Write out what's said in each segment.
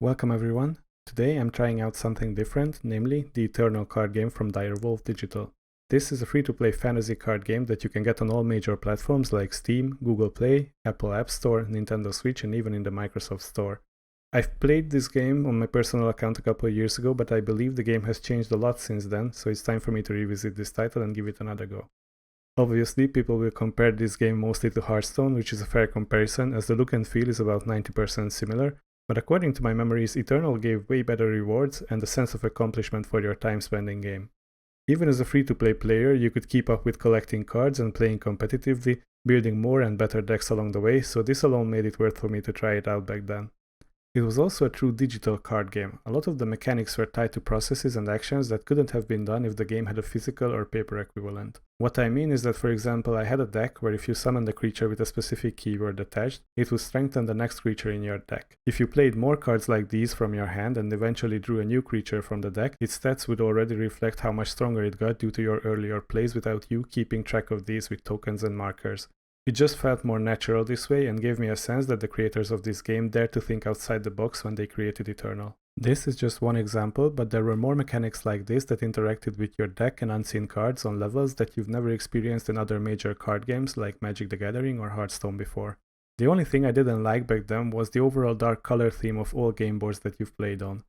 Welcome everyone. Today I'm trying out something different, namely the Eternal card game from Direwolf Digital. This is a free-to-play fantasy card game that you can get on all major platforms like Steam, Google Play, Apple App Store, Nintendo Switch, and even in the Microsoft Store. I've played this game on my personal account a couple of years ago, but I believe the game has changed a lot since then, so it's time for me to revisit this title and give it another go. Obviously, people will compare this game mostly to Hearthstone, which is a fair comparison as the look and feel is about 90% similar, but according to my memories, Eternal gave way better rewards and a sense of accomplishment for your time spent in game. Even as a free-to-play player, you could keep up with collecting cards and playing competitively, building more and better decks along the way, so this alone made it worth for me to try it out back then. It was also a true digital card game. A lot of the mechanics were tied to processes and actions that couldn't have been done if the game had a physical or paper equivalent. What I mean is that, for example, I had a deck where if you summoned a creature with a specific keyword attached, it would strengthen the next creature in your deck. If you played more cards like these from your hand and eventually drew a new creature from the deck, its stats would already reflect how much stronger it got due to your earlier plays without you keeping track of these with tokens and markers. It just felt more natural this way and gave me a sense that the creators of this game dared to think outside the box when they created Eternal. This is just one example, but there were more mechanics like this that interacted with your deck and unseen cards on levels that you've never experienced in other major card games like Magic the Gathering or Hearthstone before. The only thing I didn't like back then was the overall dark color theme of all game boards that you've played on.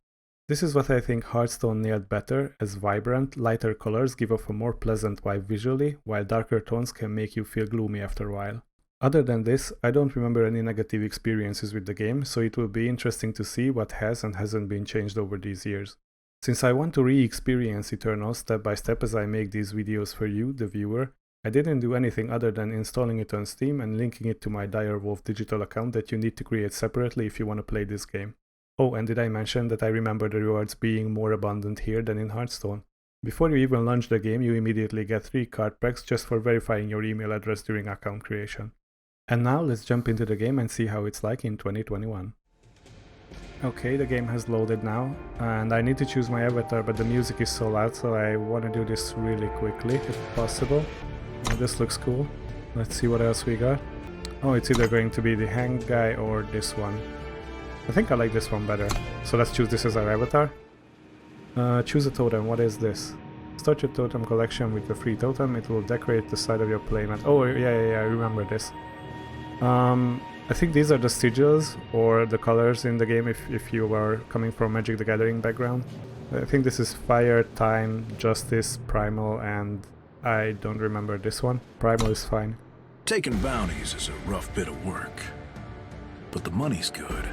This is what I think Hearthstone nailed better, as vibrant, lighter colors give off a more pleasant vibe visually, while darker tones can make you feel gloomy after a while. Other than this, I don't remember any negative experiences with the game, so it will be interesting to see what has and hasn't been changed over these years. Since I want to re-experience Eternal step by step as I make these videos for you, the viewer, I didn't do anything other than installing it on Steam and linking it to my Direwolf Digital account that you need to create separately if you want to play this game. Oh, and did I mention that I remember the rewards being more abundant here than in Hearthstone? Before you even launch the game, you immediately get 3 card packs just for verifying your email address during account creation. And now let's jump into the game and see how it's like in 2021. Okay, the game has loaded now, and I need to choose my avatar, but the music is so loud, so I want to do this really quickly, if possible. Oh, this looks cool. Let's see what else we got. Oh, it's either going to be the hanged guy or this one. I think I like this one better, so let's choose this as our avatar. Choose a totem. What is this? Start your totem collection with a free totem. It will decorate the side of your playmat. Oh, yeah, I remember this. I think these are the sigils or the colors in the game if you are coming from Magic the Gathering background. I think this is Fire, Time, Justice, Primal, and I don't remember this one. Primal is fine. Taking bounties is a rough bit of work, but the money's good,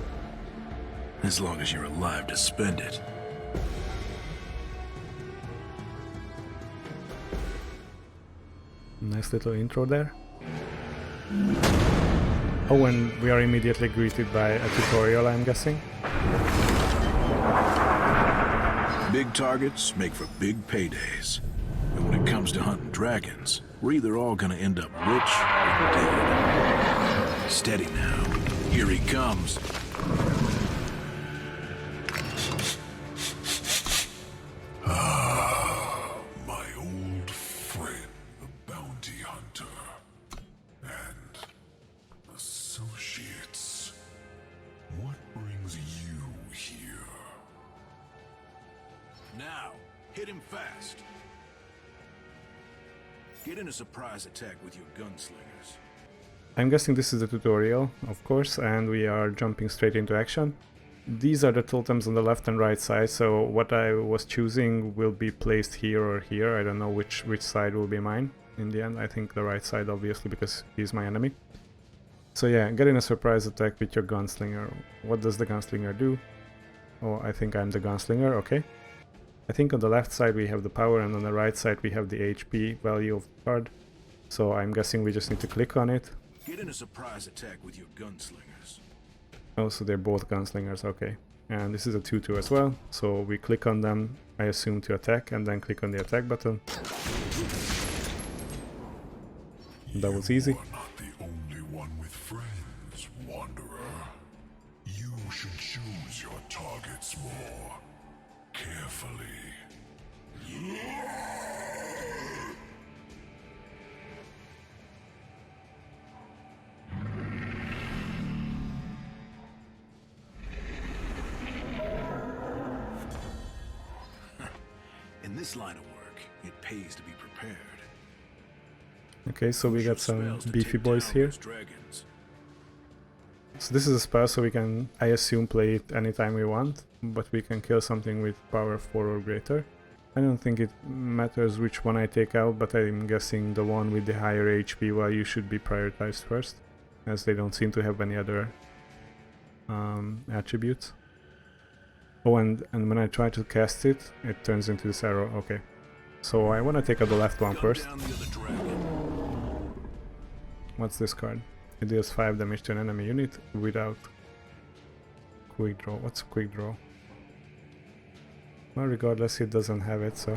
as long as you're alive to spend it. Nice little intro there. Oh, and we are immediately greeted by a tutorial, I'm guessing. Big targets make for big paydays. And when it comes to hunting dragons, we're either all gonna end up rich or dead. Steady now. Here he comes. My old friend, the bounty hunter. Associates, what brings you here? Now, hit him fast. Get in a surprise attack with your gunslingers. I'm guessing this is the tutorial, of course, and we are jumping straight into action. These are the totems on the left and right side, so what I was choosing will be placed here or here. I don't know which side will be mine in the end. I think the right side, obviously, because he's my enemy. So yeah, get in a surprise attack with your gunslinger. What does the gunslinger do? Oh, I think I'm the gunslinger, okay. I think on the left side we have the power and on the right side we have the HP value of the card. So I'm guessing we just need to click on it. Get in a surprise attack with your gunslingers. Oh, so they're both gunslingers, okay. And this is a 2-2 as well, so we click on them, I assume, to attack, and then click on the attack button. That was easy. You are not the only one with friends, Wanderer. You should choose your targets more carefully. this line of work, it pays to be prepared. Okay, so we got some Spells to beefy take boys down here. those dragons. So this is a spell, so we can, I assume, play it anytime we want, but we can kill something with power 4 or greater. I don't think it matters which one I take out, but I'm guessing the one with the higher HP value should be prioritized first, as they don't seem to have any other attributes. Oh, and when I try to cast it, it turns into this arrow. Okay, so I want to take out the left one Gun first. down the other dragon. What's this card? It deals 5 damage to an enemy unit without quick draw. What's a quick draw? Well, regardless, it doesn't have it, so...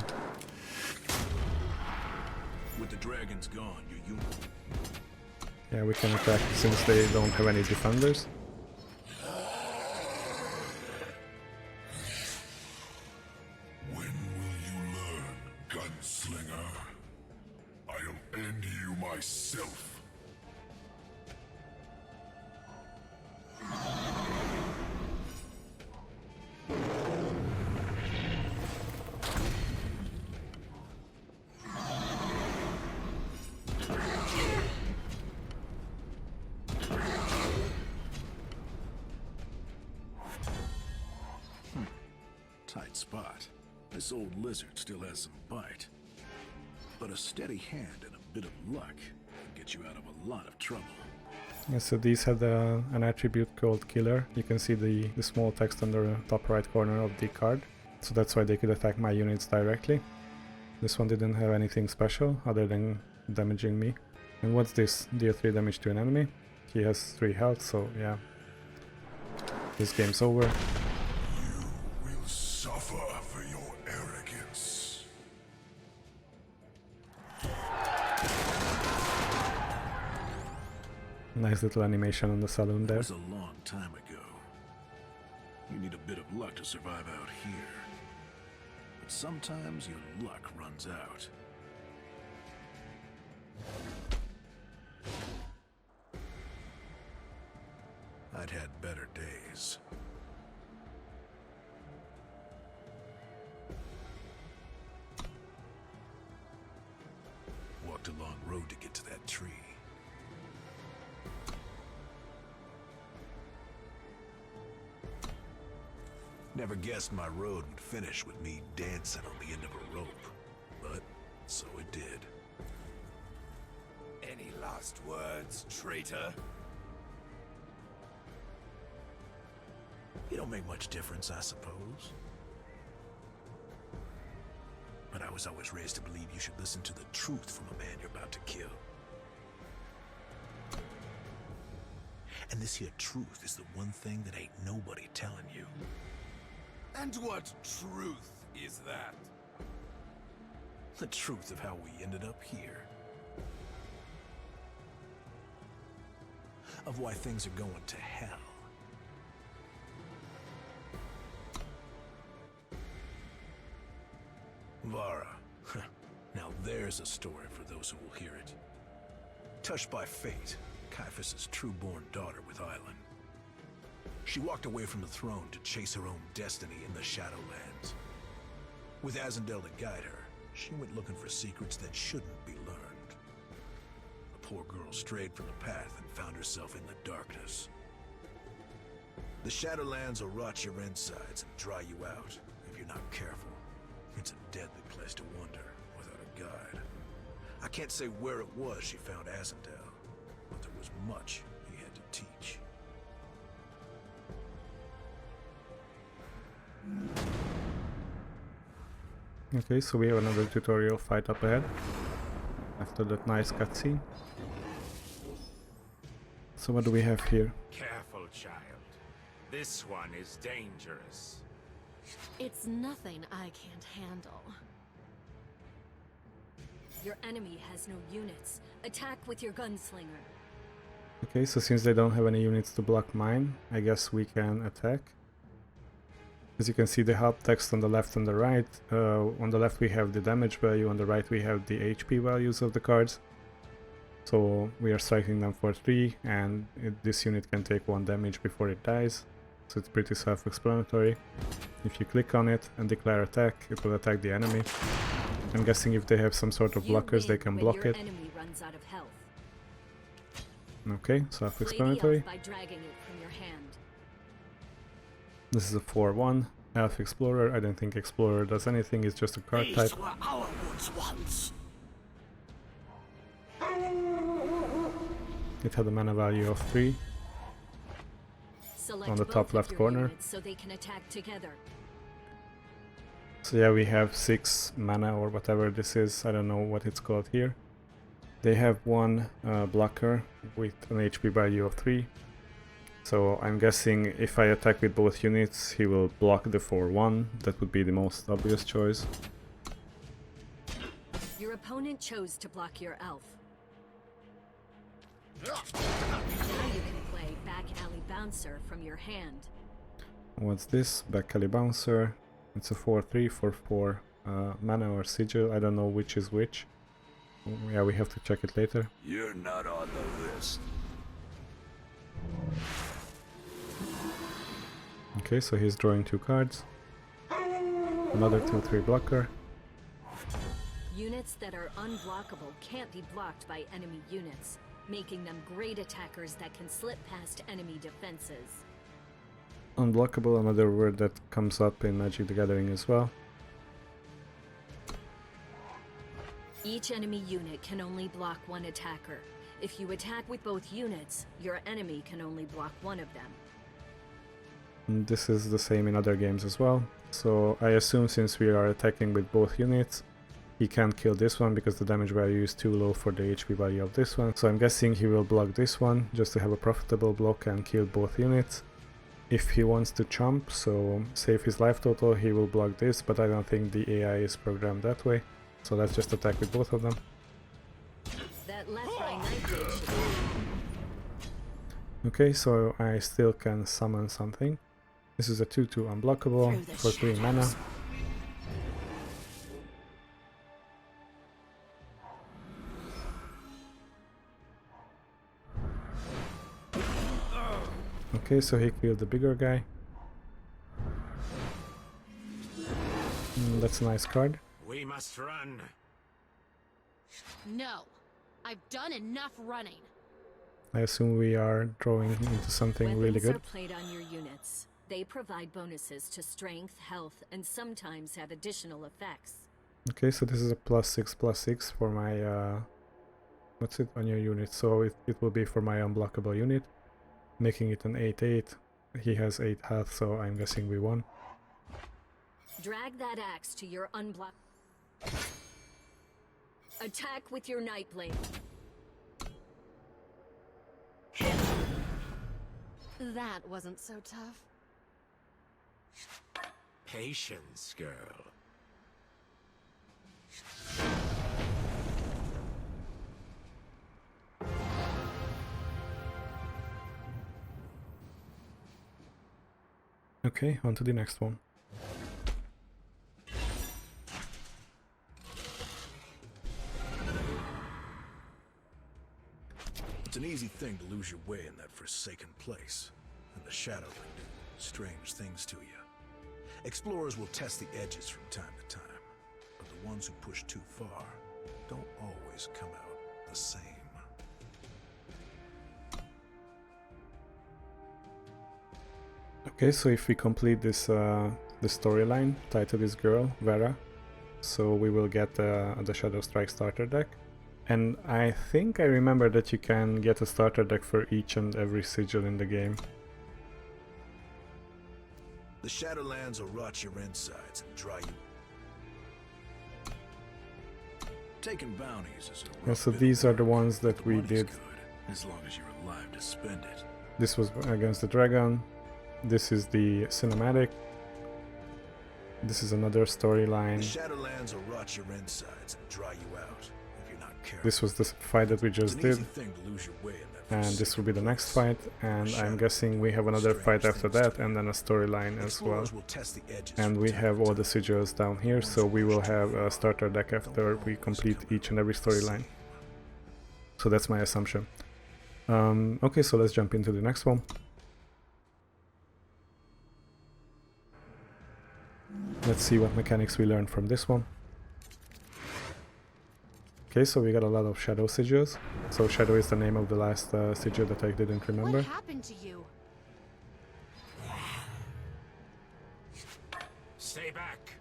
With the dragons gone, your unit. Yeah, we can attack since they don't have any defenders. When will you learn, gunslinger? I'll end you myself. Tight spot. This old lizard still has some bite. But a steady hand and a bit of luck can get you out of a lot of trouble. Yeah, so these had an attribute called Killer. You can see the small text on the top right corner of the card. So that's why they could attack my units directly. This one didn't have anything special other than damaging me. And what's this? Deal 3 damage to an enemy. He has 3 health, so yeah. This game's over. You will suffer for your arrogance. Nice little animation on the saloon That there. was a long time ago. You need a bit of luck to survive out here. But sometimes your luck runs out. I'd had better days. Walked a long road to get to that tree. Never guessed my road would finish with me dancing on the end of a rope. But so it did. Any last words, traitor? It don't make much difference, I suppose. But I was always raised to believe you should listen to the truth from a man you're about to kill. And this here truth is the one thing that ain't nobody telling you. And what truth is that? The truth of how we ended up here. Of why things are going to hell. Vara. Now there's a story for those who will hear it. Touched by fate, Caiaphas's true-born daughter with Island. She walked away from the throne to chase her own destiny in the Shadowlands. With Azendel to guide her, she went looking for secrets that shouldn't be learned. The poor girl strayed from the path and found herself in the darkness. The Shadowlands will rot your insides and dry you out if you're not careful. It's a deadly place to wander without a guide. I can't say where it was she found Azendel, but there was much he had to teach. Okay, so we have another tutorial fight up ahead. After that nice cutscene. So what do we have here? Careful, child. This one is dangerous. It's nothing I can't handle. Your enemy has no units. Attack with your gunslinger. Okay, so since they don't have any units to block mine, I guess we can attack. As you can see, the help text on the left and the right. On the left we have the damage value, on the right we have the HP values of the cards. So we are striking them for 3, and this unit can take 1 damage before it dies. so it's pretty self-explanatory. If you click on it and declare attack, it will attack the enemy. I'm guessing if they have some sort of blockers, they can block it. Enemy runs out of health. Okay, self-explanatory. By dragging it from your hand. This is a 4-1. Elf Explorer. I don't think Explorer does anything, it's just a card type. Were our woods once. It had a mana value of 3. Select On the top both of left your corner. units so they can attack together. So yeah, we have 6 mana or whatever this is, I don't know what it's called here. They have one blocker with an HP value of 3. So I'm guessing if I attack with both units, he will block the 4-1. That would be the most obvious choice. Your opponent chose to block your elf. Now you can play Back Alley Bouncer from your hand. What's this? Back Alley Bouncer. It's a 4-3 for 4 mana or sigil. I don't know which is which. Yeah, we have to check it later. You're not on the list. Okay, so he's drawing 2 cards. Another 2-3 blocker. Units that are unblockable can't be blocked by enemy units, making them great attackers that can slip past enemy defenses. Unblockable, another word that comes up in Magic the Gathering as well. Each enemy unit can only block one attacker. If you attack with both units, your enemy can only block one of them. And this is the same in other games as well. So I assume since we are attacking with both units, he can't kill this one because the damage value is too low for the HP value of this one. So I'm guessing he will block this one just to have a profitable block and kill both units. If he wants to chump, so save his life total, he will block this, but I don't think the AI is programmed that way. So let's just attack with both of them. That left-right knight blade should Okay, so I still can summon something. This is a 2-2 unblockable for 3 mana. Okay, so he killed the bigger guy. That's a nice card. We must run. No. I've done enough running. I assume we are drawing into something really Weapons good. are played on your units. They provide bonuses to strength, health, and sometimes have additional effects. Okay, so this is a +6/+6 for my what's it on your unit, so it will be for my unblockable unit, making it an 8/8. He has 8 health, so I'm guessing we won. Drag that axe to your unblock. Attack with your Nightblade. That wasn't so tough. Patience, girl. Okay, on to the next one. It's an easy thing to lose your way in that forsaken place, and the Shadow can do strange things to you. Explorers will test the edges from time to time, but the ones who push too far don't always come out the same. Okay, so if we complete this the storyline tied to this girl, Vara, so we will get the Shadow Strike starter deck. And I think I remember that you can get a starter deck for each and every sigil in the game. The Shadowlands will rot your insides and dry you. Taking bounties is a Yeah, so these are the ones that we did. Good, as long as you're alive to spend it. This was against the dragon. This is the cinematic. This is another The storyline. Shadowlands will rot your insides and dry you out if you're not careful. This was the fight that we just It's an did. easy thing to lose your way in that And this will be the forsaken next place. fight, and I'm guessing we have another fight after that, and then a storyline as well. Explorers will test the edges And from we time have to all the time. sigils down here, so we will have a starter deck after we complete each and every storyline. So that's my assumption. Okay, so let's jump into the next one. Let's see what mechanics we learned from this one. Okay, so we got a lot of shadow sigils. So shadow is the name of the last sigil that I didn't remember. What happened to you? Stay back.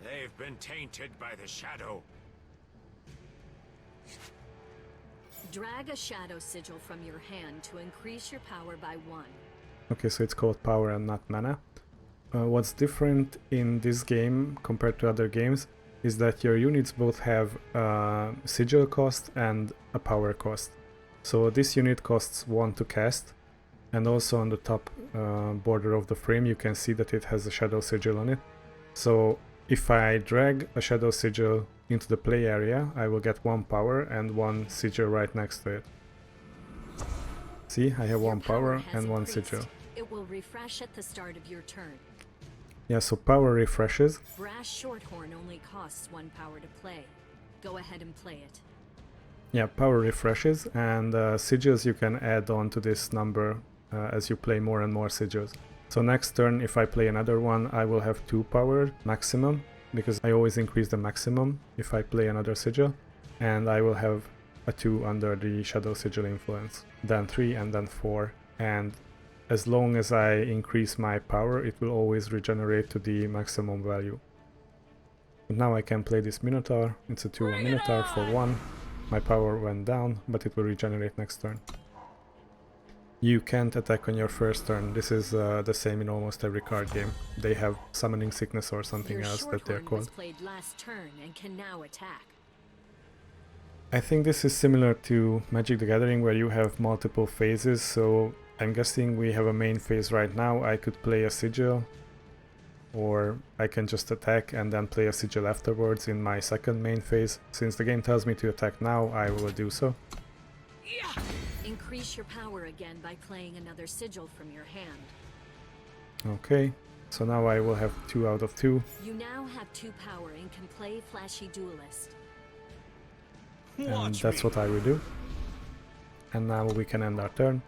They've been tainted by the shadow. Drag a shadow sigil from your hand to increase your power by 1. Okay, so it's called power and not mana. What's different in this game compared to other games is that your units both have sigil cost and a power cost. So this unit costs 1 to cast, and also on the top border of the frame you can see that it has a shadow sigil on it. So if I drag a shadow sigil into the play area, I will get 1 power and 1 sigil right next to it. See, I have 1 power and 1 sigil. It will refresh at the start of your turn. Yeah, so power refreshes. Brass Shorthorn only costs 1 power to play. Go ahead and play it. Yeah, power refreshes, and sigils you can add on to this number as you play more and more sigils. So next turn, if I play another one, I will have 2 power maximum, because I always increase the maximum if I play another sigil, and I will have a 2 under the shadow sigil influence, then 3 and then 4, and as long as I increase my power, it will always regenerate to the maximum value. But now I can play this Minotaur. It's a 2-1 Minotaur for 1. My power went down, but it will regenerate next turn. You can't attack on your first turn. This is the same in almost every card game. They have summoning sickness or something else that they're Shorthorn called. was played last turn and can now attack. I think this is similar to Magic the Gathering, where you have multiple phases, so I'm guessing we have a main phase right now. I could play a sigil, or I can just attack and then play a sigil afterwards in my second main phase. Since the game tells me to attack now, I will do so. Increase your power again by playing another sigil from your hand. Okay, so now I will have 2 out of 2. You now have 2 power and can play Flashy Duelist. And that's what I will do. And now we can end our turn.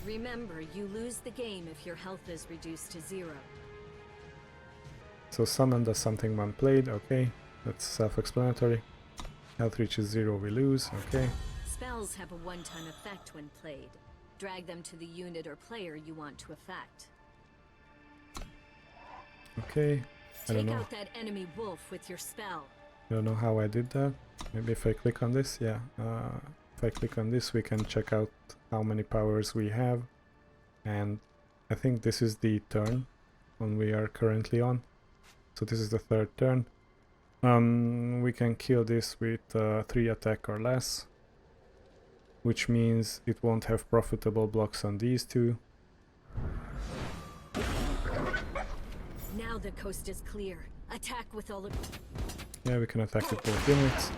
Remember, you lose the game if your health is reduced to 0. So summon does something when played, okay, that's self-explanatory. Health reaches 0, we lose, okay. Spells have a one-time effect when played. Drag them to the unit or player you want to affect. Okay, I don't Take know. out that enemy wolf with your spell. I don't know how I did that. Maybe if I click on this, yeah. If I click on this, we can check out how many powers we have. And I think this is the turn one we are currently on. So this is the 3rd turn. We can kill this with 3 attack or less, which means it won't have profitable blocks on these 2. Now the coast is clear. Attack with all of... Yeah, we can attack with both units,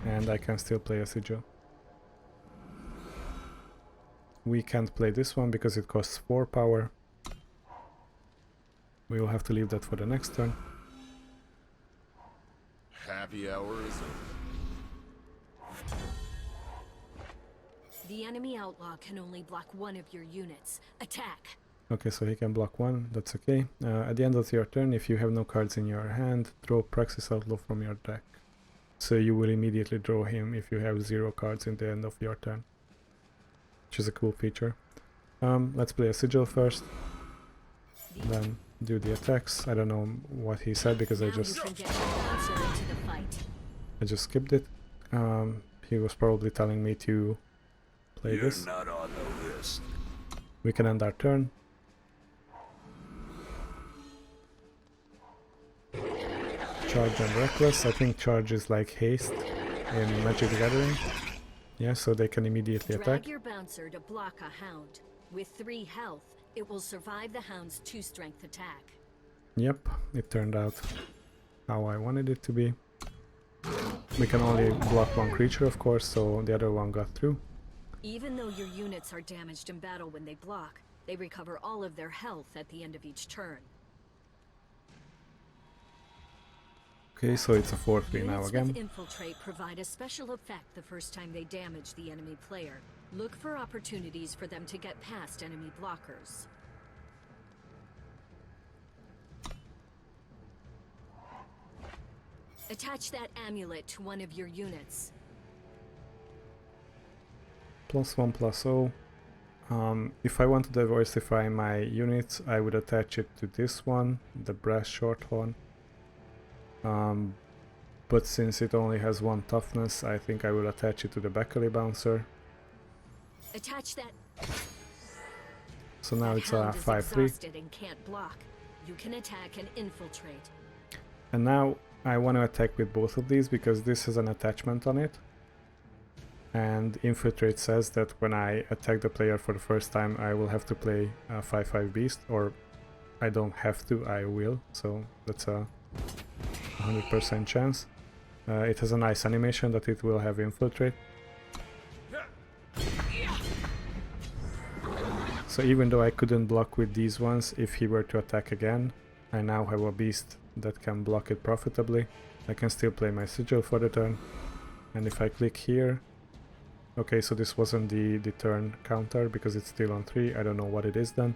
and I can still play a sigil. We can't play this one because it costs 4 power. We will have to leave that for the next turn. Happy hour is over. The enemy outlaw can only block 1 of your units. Attack! Okay, so he can block 1, that's okay. At the end of your turn, if you have no cards in your hand, draw Praxis Outlaw from your deck. So you will immediately draw him if you have 0 cards in the end of your turn. Which is a cool feature. Let's play a sigil first. Then do the attacks. I don't know what he said because I Now you just can get your bouncer into the fight. skipped it. He was probably telling me to play this. Not on the list. We can end our turn. Charge and Reckless. I think charge is like haste in Magic the Gathering. Yeah, so they can immediately attack. Drag your bouncer to block a hound. With 3 health, it will survive the hound's 2 strength attack. Yep, it turned out how I wanted it to be. We can only block 1 creature, of course, so the other one got through. Even though your units are damaged in battle when they block, they recover all of their health at the end of each turn. Okay, so it's a 4-3 now Units again. with infiltrate provide a special effect the first time they damage the enemy player. Look for opportunities for them to get past enemy blockers. Attach that amulet to one of your units. +1/+0. If I want to diversify my units, I would attach it to this one, the brass shorthorn. But since it only has 1 toughness, I think I will attach it to the Beckley bouncer. Attach that. So now That it's a hound is 5-3. exhausted and can't block. You can attack and infiltrate. And now I want to attack with both of these because this has an attachment on it. And Infiltrate says that when I attack the player for the first time, I will have to play a 5-5 beast, or I don't have to, I will. So that's a 100% chance. It has a nice animation that it will have Infiltrate. So even though I couldn't block with these ones, if he were to attack again, I now have a beast that can block it profitably. I can still play my sigil for the turn. And if I click here... Okay, so this wasn't the turn counter because it's still on 3. I don't know what it is then.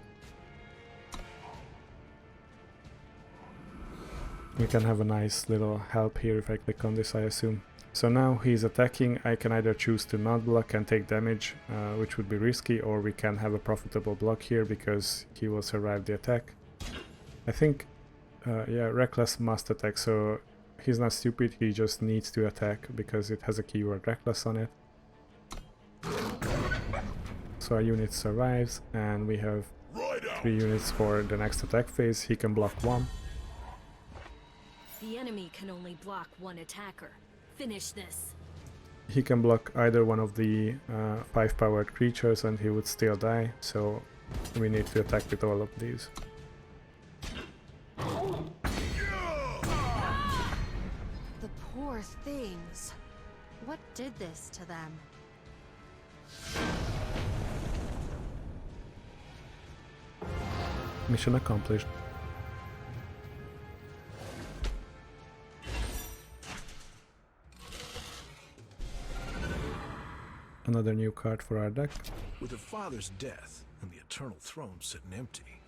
We can have a nice little help here if I click on this, I assume. So now he's attacking. I can either choose to not block and take damage, which would be risky, or we can have a profitable block here because he will survive the attack. I think, yeah, Reckless must attack, so he's not stupid, he just needs to attack because it has a keyword Reckless on it. So our unit survives, and we have 3 units for the next attack phase. He can block 1. The enemy can only block 1 attacker. Finish this. He can block either one of the 5-powered creatures and he would still die, so we need to attack with all of these. The poor things. What did this to them? Mission accomplished. Another new card for our deck. With her father's death and the Eternal Throne sitting empty,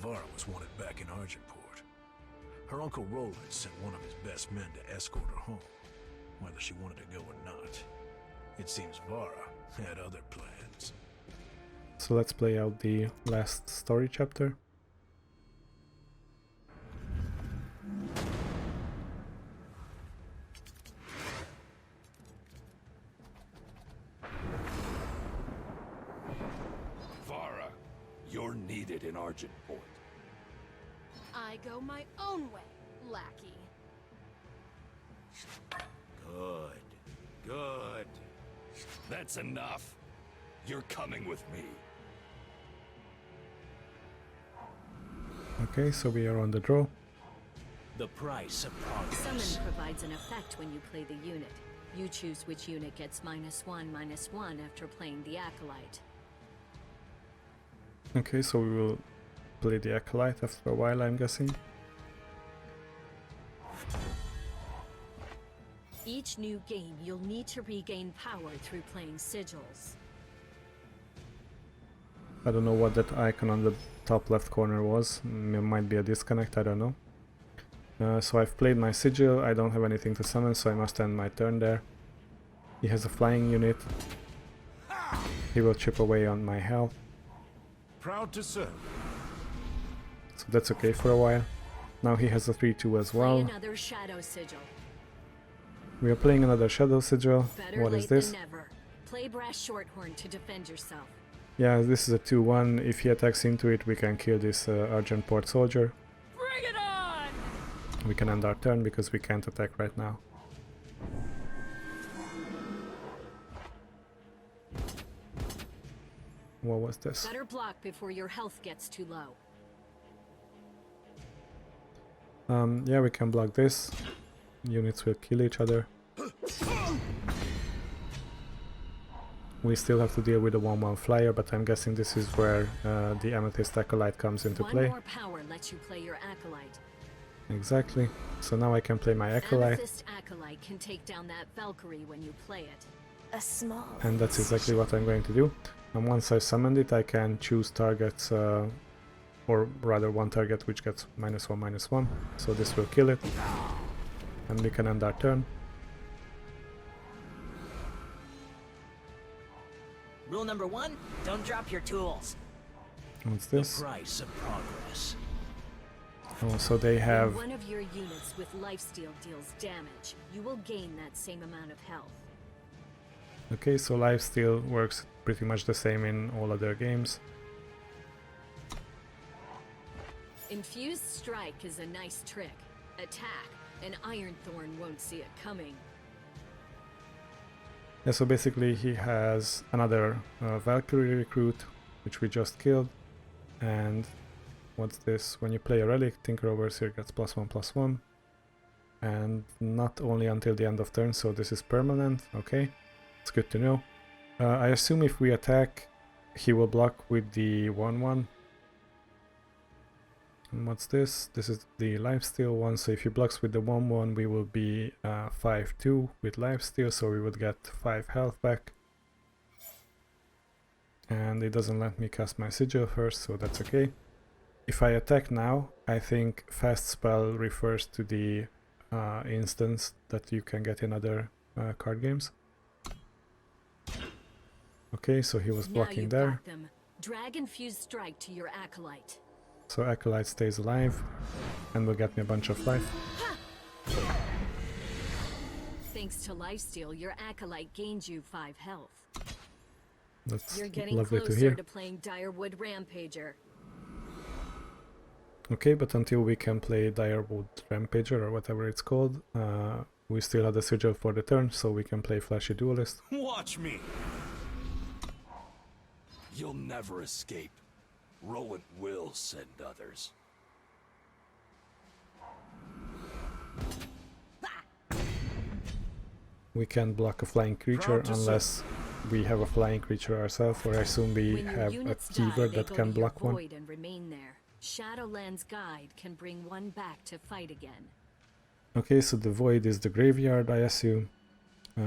Vara was wanted back in Argentport. Her uncle Roland sent one of his best men to escort her home, whether she wanted to go or not. It seems Vara had other plans. So let's play out the last story chapter. Vara, you're needed in Argentport. I go my own way, lackey. Good. Good. That's enough. You're coming with me. Okay, so we are on the draw. The price of progress. Summon provides an effect when you play the unit. You choose which unit gets -1/-1 after playing the Acolyte. Okay, so we will play the Acolyte after a while, I'm guessing. Each new game, you'll need to regain power through playing sigils. I don't know what that icon on the top left corner was. It might be a disconnect, I don't know. So I've played my sigil, I don't have anything to summon, so I must end my turn there. He has a flying unit. He will chip away on my health, Proud to serve. so that's okay for a while. Now he has a 3/2 as Play well. another Shadow Sigil. We are playing another Shadow Sigil. Better What late is this? than never. Play Brass Shorthorn to defend yourself. Yeah, this is a 2/1. If he attacks into it, we can kill this Argentport soldier. Bring it on! We can end our turn because we can't attack right now. What was this? Better block before your health gets too low. Yeah, we can block this. Units will kill each other. We still have to deal with a 1/1 flyer, but I'm guessing this is where the Amethyst Acolyte comes into One play. more power lets you play your Acolyte. Exactly. So now I can play my Acolyte. Amethyst Acolyte can take down that Valkyrie when you play it. A small. And that's exactly what I'm going to do. And once I summoned it, I can choose targets, or rather one target which gets -1/-1. So this will kill it. And we can end our turn. Rule number 1, don't drop your tools. What's this? Price of progress. Oh, so they have... When one of your units with lifesteal deals damage, you will gain that same amount of health. Okay, so lifesteal works pretty much the same in all other games. Infused Strike is a nice trick. Attack, and Ironthorn won't see it coming. Yeah, so basically he has another Valkyrie recruit, which we just killed. And what's this? When you play a relic, Tinker Overseer gets +1/+1. And not only until the end of turn, so this is permanent. Okay, it's good to know. I assume if we attack, he will block with the 1/1. And what's this? This is the lifesteal one, so if he blocks with the 1/1, we will be 5/2 with lifesteal, so we would get 5 health back. And it doesn't let me cast my sigil first, so that's okay. If I attack now, I think fast spell refers to the instance that you can get in other card games. Okay, so he was blocking there. Got them. Drag Infused Strike to your Acolyte. So Acolyte stays alive and will get me a bunch of life. Thanks to lifesteal, your Acolyte gains you 5 health. That's You're getting lovely to closer hear. to playing Direwood Rampager. Okay, but until we can play Direwood Rampager or whatever it's called, we still have the sigil for the turn, so we can play Flashy Duelist. Watch me! You'll never escape. Rowan will send others. We can't block a flying creature unless we have a flying creature ourselves, or I assume we When your have a units keyword die, that they can go to your block one. void and remain there. Shadowland's Guide can bring one back to fight again. Okay, so the void is the graveyard, I assume.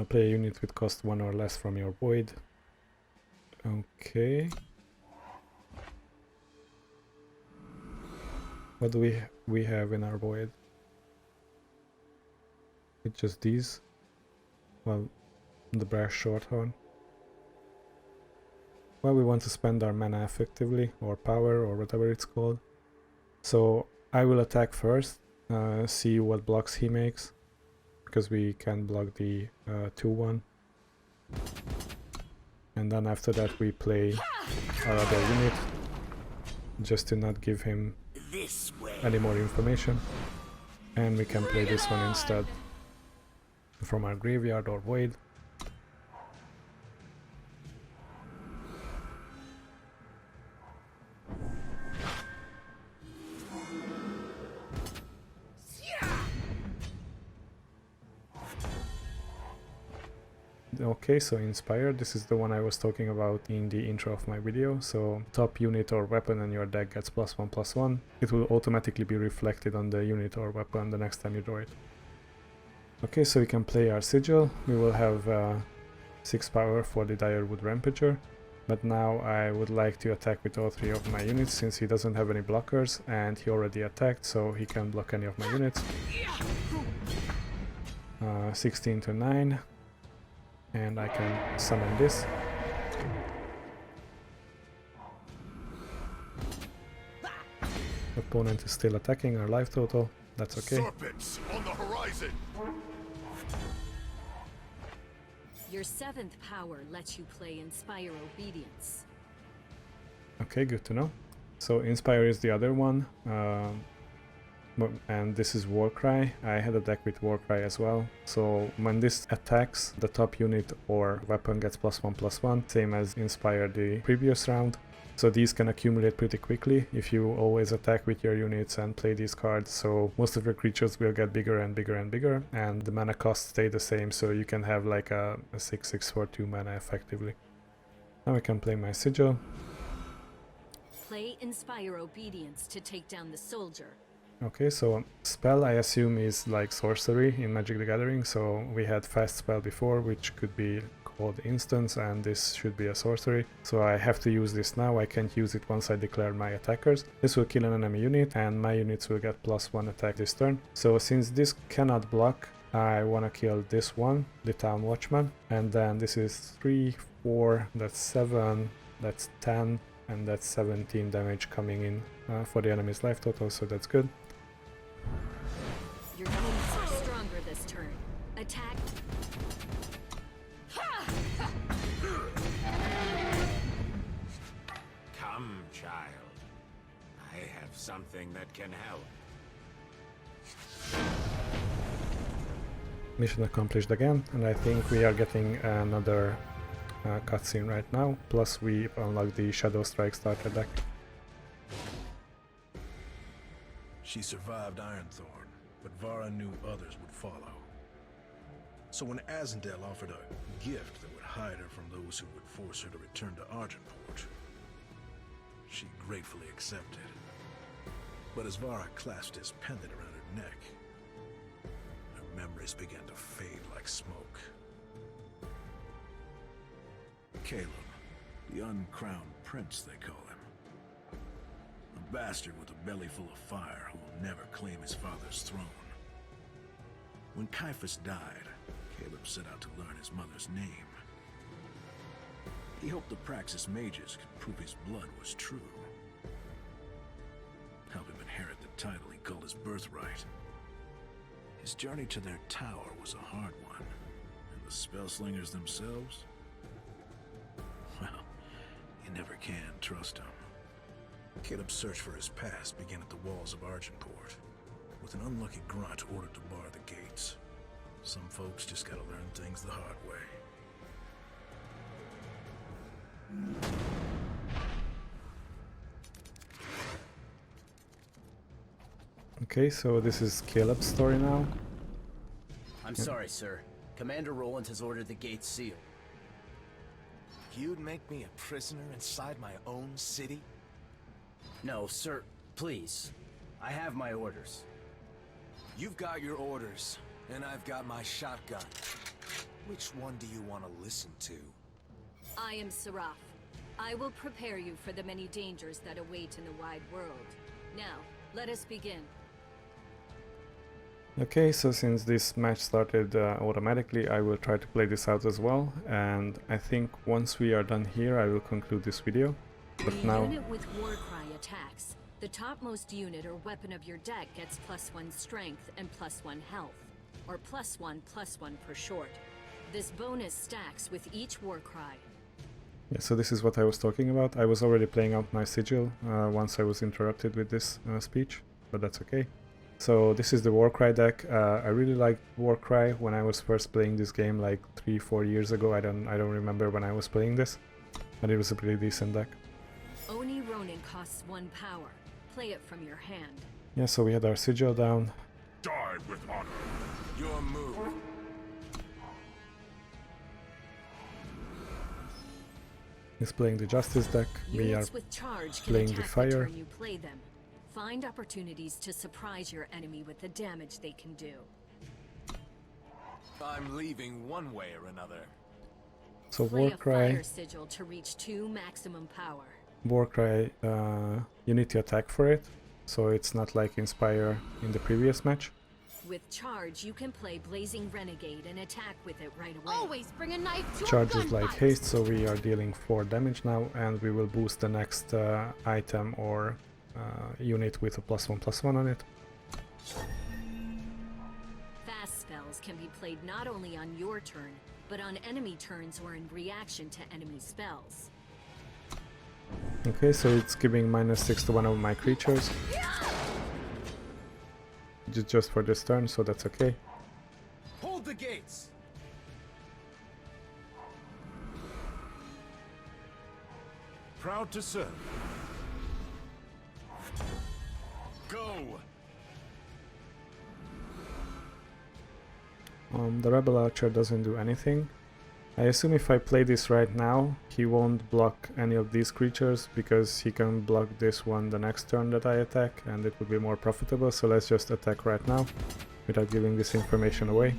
Play a unit with cost 1 or less from your void. Okay. What do we have in our void? It's just these. Well, the brass shorthorn. Well, we want to spend our mana effectively, or power, or whatever it's called. So I will attack first, see what blocks he makes, because we can block the 2/1. And then after that we play our other unit, just to not give him any more information. And we can play this one instead from our graveyard or void. Okay, so Inspire, this is the one I was talking about in the intro of my video. So top unit or weapon in your deck gets +1/+1. It will automatically be reflected on the unit or weapon the next time you draw it. Okay, so we can play our Sigil. We will have 6 power for the Direwood Rampager. But now I would like to attack with all 3 of my units, since he doesn't have any blockers and he already attacked, so he can block any of my units. 16 to 9. And I can summon this. Opponent is still attacking our life total. That's okay. Serpents on the horizon. Your 7th power lets you play Inspire Obedience. Okay, good to know. So Inspire is the other one. And this is Warcry. I had a deck with Warcry as well. So when this attacks, the top unit or weapon gets +1/+1, same as Inspire the previous round. So these can accumulate pretty quickly if you always attack with your units and play these cards. So most of your creatures will get bigger and bigger and bigger, and the mana costs stay the same, so you can have like a 6/6 for 2 mana effectively. Now I can play my Sigil. Play Inspire Obedience to take down the soldier. Okay, so spell I assume is like sorcery in Magic the Gathering, so we had fast spell before, which could be called instance, and this should be a sorcery. So I have to use this now, I can't use it once I declare my attackers. This will kill an enemy unit, and my units will get +1 attack this turn. So since this cannot block, I wanna kill this one, the Town Watchman, and then this is 3, 4, that's 7, that's 10, and that's 17 damage coming in for the enemy's life total, so that's good. Your units are stronger this turn. Attack. Come, child. I have something that can help. Mission accomplished again, and I think we are getting another cutscene right now, plus we unlock the Shadow Strike starter deck. She survived Ironthorn, but Vara knew others would follow. So when Azendel offered a gift that would hide her from those who would force her to return to Argentport, she gratefully accepted. But as Vara clasped his pendant around her neck, her memories began to fade like smoke. Kaleb, the uncrowned prince, they call him. A bastard with a belly full of fire who will never claim his father's throne. When Caiaphas died, Kaleb set out to learn his mother's name. He hoped the Praxis mages could prove his blood was true. Help him inherit the title he called his birthright. His journey to their tower was a hard one, and the spellslingers themselves? Well, you never can trust them. Kaleb's search for his past began at the walls of Argentport, with an unlucky grunt ordered to bar the gates. Some folks just gotta learn things the hard way. Okay, so this is Kaleb's story now. I'm sorry, sir. Commander Roland has ordered the gates sealed. You'd make me a prisoner inside my own city? No, sir, please. I have my orders. You've got your orders, and I've got my shotgun. Which one do you want to listen to? I am Seraph. I will prepare you for the many dangers that await in the wide world. Now, let us begin. Okay, so since this match started automatically, I will try to play this out as well, and I think once we are done here I will conclude this video. But The now, unit with Warcry attacks. The topmost unit or weapon of your deck gets +1 strength and +1 health, or +1/+1 for short. This bonus stacks with each Warcry. yeah, so this is what I was talking about. I was already playing out my sigil once I was interrupted with this speech, but that's okay. So this is the Warcry deck. I really liked Warcry when I was first playing this game like 3-4 years ago. I don't remember when I was playing this, but it was a pretty decent deck. Oni Ronin costs 1 power. Play it from your hand. Yeah, so we had our sigil down. Die with honor. Your move. He's playing the Justice deck. We are Units with charge can playing the attack fire. turn you play them. Find opportunities to surprise your enemy with the damage they can do. I'm leaving one way or another. so Play a Warcry. fire sigil to reach 2 maximum power. Warcry, you need to attack for it, so it's not like Inspire in the previous match. With charge, you can play Blazing Renegade and attack with it right away. Always bring a knife to Charge a is like gunfight. haste, so we are dealing 4 damage now, and we will boost the next item or unit with a +1/+1 on it. Fast spells can be played not only on your turn, but on enemy turns or in reaction to enemy spells. Okay, so it's giving -6 to one of my creatures. Just for this turn, so that's okay. Hold the gates! Proud to serve. Go! The Rebel Archer doesn't do anything. I assume if I play this right now, he won't block any of these creatures, because he can block this one the next turn that I attack, and it would be more profitable, so let's just attack right now, without giving this information away.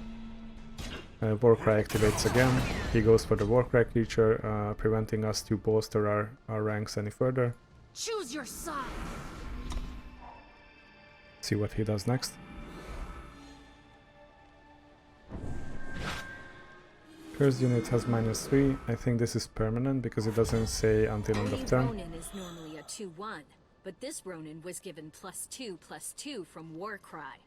Warcry activates again, he goes for the Warcry creature, preventing us to bolster our ranks any further. Choose your side. See what he does next. First unit has -3. I think this is permanent because it doesn't say until end of turn. Ronin is normally a 2/1, but this Ronin was given +2/+2 from Warcry.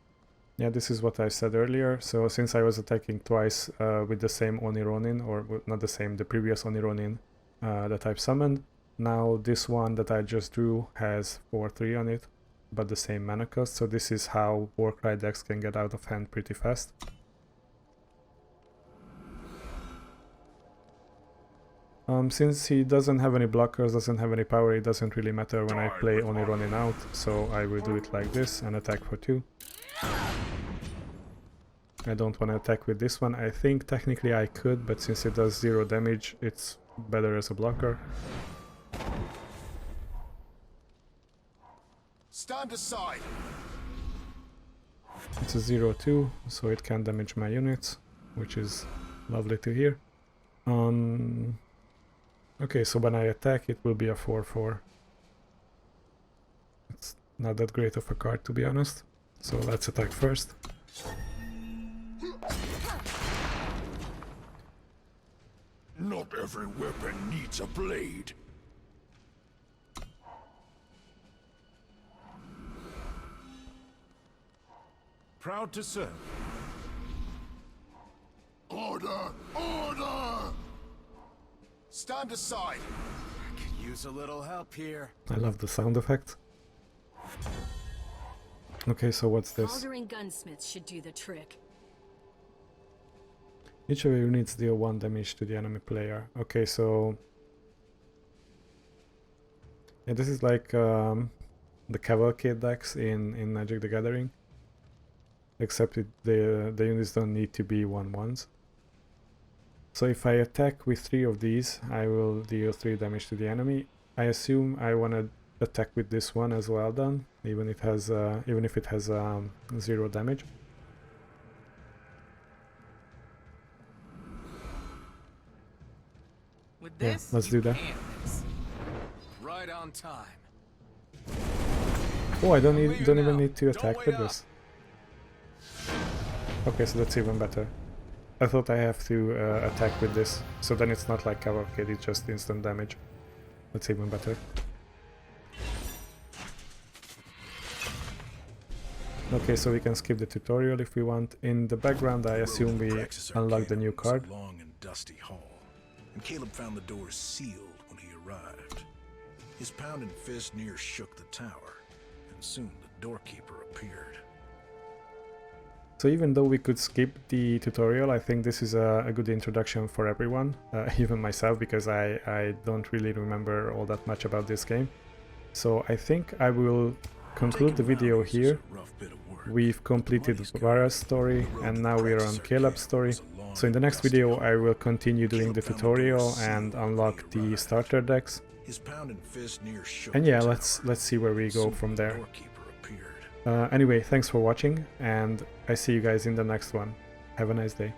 Yeah, this is what I said earlier. So since I was attacking twice with the same Oni Ronin, or not the same, the previous Oni Ronin that I've summoned, now this one that I just drew has 4/3 on it, but the same mana cost. So this is how Warcry decks can get out of hand pretty fast. Since he doesn't have any blockers, doesn't have any power, it doesn't really matter when I play Oni Ronin out, so I will do it like this and attack for 2. I don't want to attack with this one. I think technically I could, but since it does 0 damage, it's better as a blocker. Stand aside. It's a 0/2, so it can damage my units, which is lovely to hear. Okay, so when I attack, it will be a 4/4. It's not that great of a card, to be honest. So let's attack first. Not every weapon needs a blade. Proud to serve. Order! Order! Stand aside. Could use a little help here. I love the sound effect. Okay, so what's this? Aldering gunsmiths should do the trick. Each of your units deal 1 damage to the enemy player. Okay, so... yeah, this is like the Cavalcade decks in Magic the Gathering. Except the units don't need to be 1/1s. So if I attack with 3 of these, I will deal 3 damage to the enemy. I assume I want to attack with this one as well then, even if it has 0 damage. With Yeah, let's do that. Right on time. Oh, I don't even need to attack with this. Okay, so that's even better. I thought I have to attack with this, so then it's not like Cavalcade, it's just instant damage. That's even better. Okay, so we can skip the tutorial if we want. In the background, I assume we unlock the new card. A long and dusty hall, and Kaleb found the doors sealed when he arrived. His pounding fist near shook the tower, and soon the doorkeeper appeared. So even though we could skip the tutorial, I think this is a good introduction for everyone, even myself, because I don't really remember all that much about this game. So I think I will conclude the video here. We've completed Vara's story, and now we are on Kaleb's story. So in the next video I will continue doing the tutorial and unlock the starter decks. And yeah, let's see where we go from there. Anyway, thanks for watching, and I see you guys in the next one. Have a nice day.